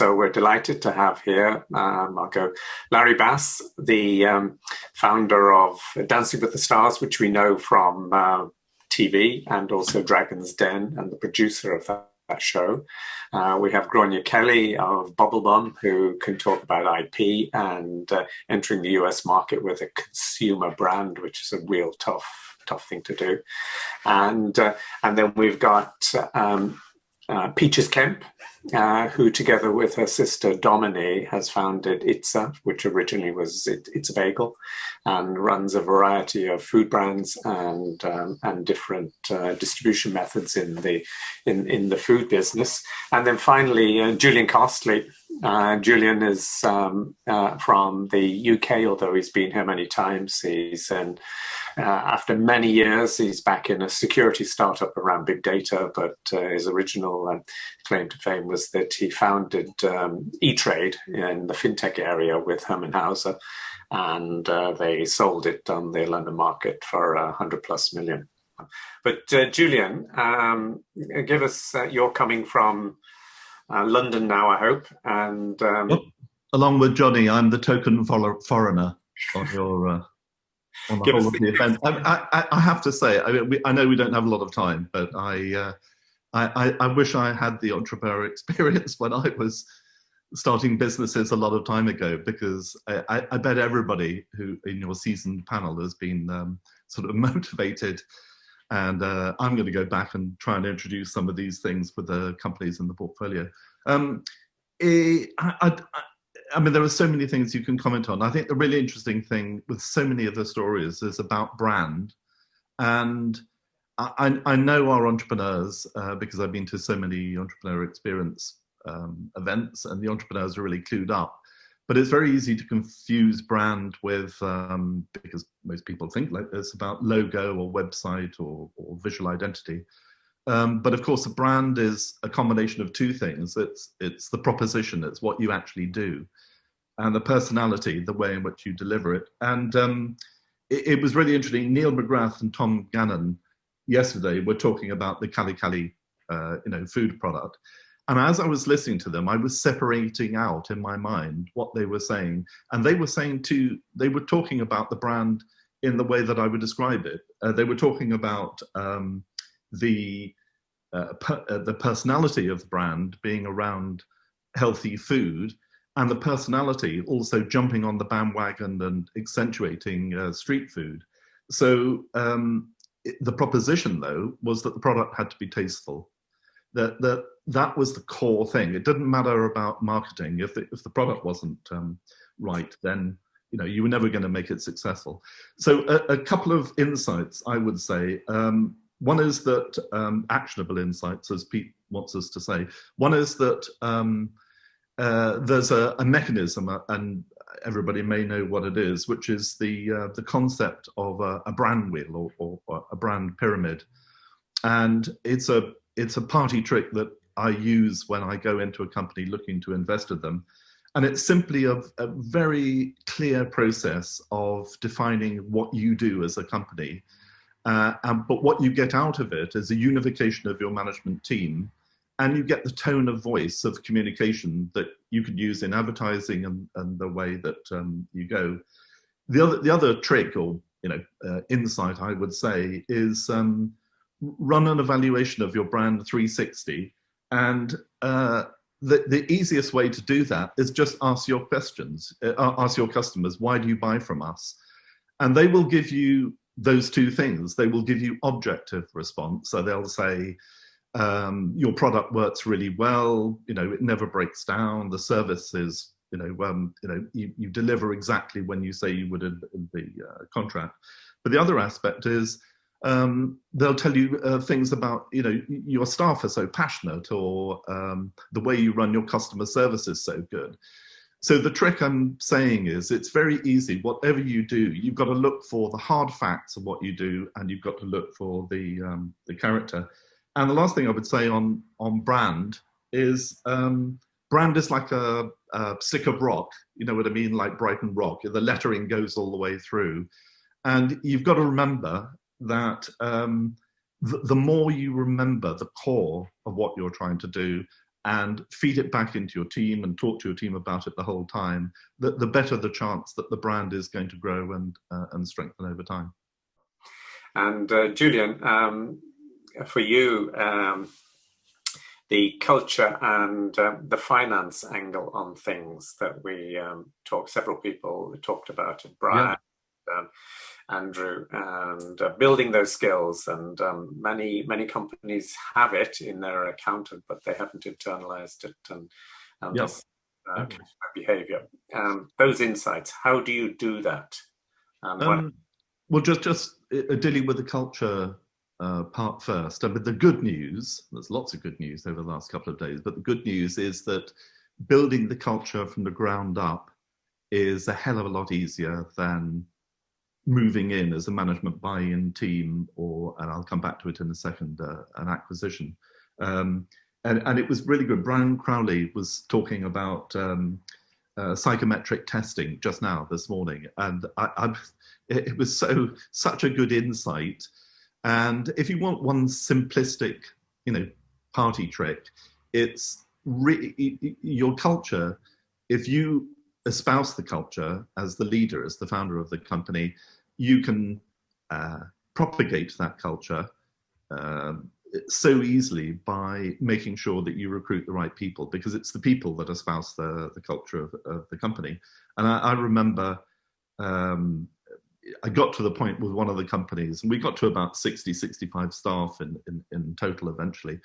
So we're delighted to have here, Larry Bass, the founder of Dancing with the Stars, which we know from TV, and also Dragon's Den, and the producer of that show. We have Grania Kelly of Bubblebum, who can talk about IP and entering the US market with a consumer brand, which is a real tough thing to do. And then we've got Peaches Kemp, who together with her sister Dominique has founded Itza, which originally was It's a Bagel, and runs a variety of food brands and different distribution methods in the food business. And then finally, Julian Costley. Julian is from the UK, although he's been here many times. He's after many years, he's back in a security startup around big data, but his original claim to fame was that he founded E-Trade in the fintech area with Herman Hauser, and they sold it on the London market for 100+ million. But Julian, give us, you're coming from London now, I hope, and yep. Along with Johnny, I'm the token foreigner on your on the whole of the event. I have to say, I know we don't have a lot of time, but I wish I had the entrepreneur experience when I was starting businesses a lot of time ago, because I bet everybody who in your seasoned panel has been sort of motivated. And I'm going to go back and try and introduce some of these things with the companies in the portfolio. I mean, there are so many things you can comment on. I think the really interesting thing with so many of the stories is about brand. And I know our entrepreneurs, because I've been to so many entrepreneur experience events, and the entrepreneurs are really clued up. But it's very easy to confuse brand with, because most people think like this, about logo or website or visual identity. But of course, a brand is a combination of two things. It's the proposition, it's what you actually do, and the personality, the way in which you deliver it. And it was really interesting. Neil McGrath and Tom Gannon yesterday were talking about the Kali Kali, food product. And as I was listening to them, I was separating out in my mind what they were saying. And they were saying too, they were talking about the brand in the way that I would describe it. They were talking about the personality of the brand being around healthy food, and the personality also jumping on the bandwagon and accentuating street food. So the proposition, though, was that the product had to be tasteful. That was the core thing. It didn't matter about marketing. If the product wasn't right, then you were never going to make it successful. So a couple of insights, I would say. One is that actionable insights, as Pete wants us to say. One is that there's a mechanism, and everybody may know what it is, which is the concept of a brand wheel or a brand pyramid. And it's a party trick that I use when I go into a company looking to invest in them. And it's simply a very clear process of defining what you do as a company. But what you get out of it is a unification of your management team, and you get the tone of voice of communication that you could use in advertising and the way that you go. The other trick or insight, I would say, is run an evaluation of your brand 360, and the easiest way to do that is just ask your questions, ask your customers, why do you buy from us? And they will give you those two things. They will give you objective response. So they'll say, your product works really well, it never breaks down, the service is, you deliver exactly when you say you would in the contract. But the other aspect is, they'll tell you things about, your staff are so passionate, or the way you run your customer service is so good. So the trick I'm saying is, it's very easy. Whatever you do, you've got to look for the hard facts of what you do, and you've got to look for the character. And the last thing I would say on brand is, brand is like a stick of rock. You know what I mean? Like Brighton Rock. The lettering goes all the way through. And you've got to remember that the more you remember the core of what you're trying to do, and feed it back into your team and talk to your team about it the whole time, the better the chance that the brand is going to grow and strengthen over time. And Julian, for you, the culture and the finance angle on things that we several people talked about it, Brian, Andrew, and building those skills. And many companies have it in their accountant, but they haven't internalized it and this behavior. Those insights, how do you do that? Well, just dealing with the culture part first. I mean, the good news, there's lots of good news over the last couple of days, but the good news is that building the culture from the ground up is a hell of a lot easier than moving in as a management buy-in team, and I'll come back to it in a second, an acquisition. And it was really good. Brian Crowley was talking about psychometric testing just now this morning, and it was such a good insight. And if you want one simplistic, party trick, it's really your culture. If you espouse the culture as the leader, as the founder of the company, you can propagate that culture so easily by making sure that you recruit the right people, because it's the people that espouse the culture of the company. And I remember I got to the point with one of the companies, and we got to about 60, 65 staff in total eventually.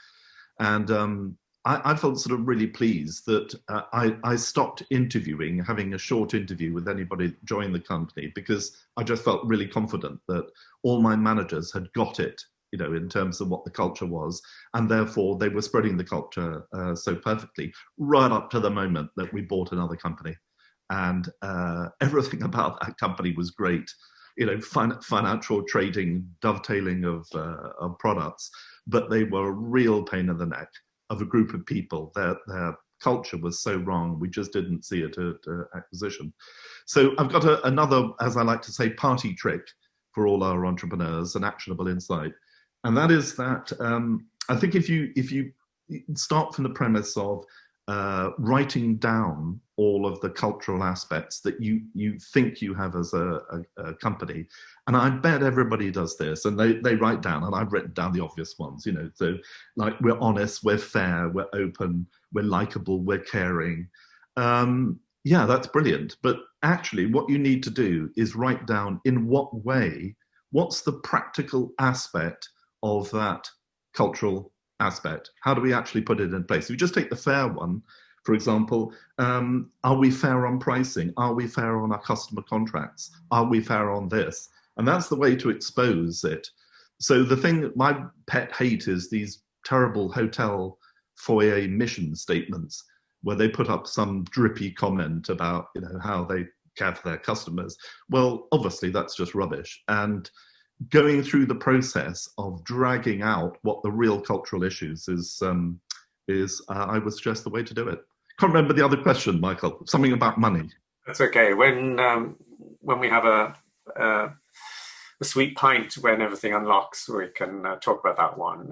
And I felt sort of really pleased that I stopped interviewing, having a short interview with anybody that joined the company, because I just felt really confident that all my managers had got it, in terms of what the culture was, and therefore they were spreading the culture so perfectly, right up to the moment that we bought another company. And everything about that company was great, financial trading, dovetailing of products, but they were a real pain in the neck of a group of people. Their culture was so wrong, we just didn't see it at acquisition. So I've got another, as I like to say, party trick for all our entrepreneurs, an actionable insight. And that is that I think if you start from the premise of writing down all of the cultural aspects that you think you have as a company, and I bet everybody does this, and they write down, and I've written down the obvious ones, so like we're honest, we're fair, we're open, we're likable, we're caring. Yeah, that's brilliant. But actually what you need to do is write down in what way, what's the practical aspect of that cultural aspect? How do we actually put it in place? If you just take the fair one, for example, are we fair on pricing? Are we fair on our customer contracts? Are we fair on this? And that's the way to expose it. So the thing that my pet hate is these terrible hotel foyer mission statements where they put up some drippy comment about how they care for their customers. Well, obviously that's just rubbish. And going through the process of dragging out what the real cultural issues is I would suggest the way to do it. Can't remember the other question, Michael. Something about money. That's okay. When we have a sweet pint when everything unlocks, we can talk about that one.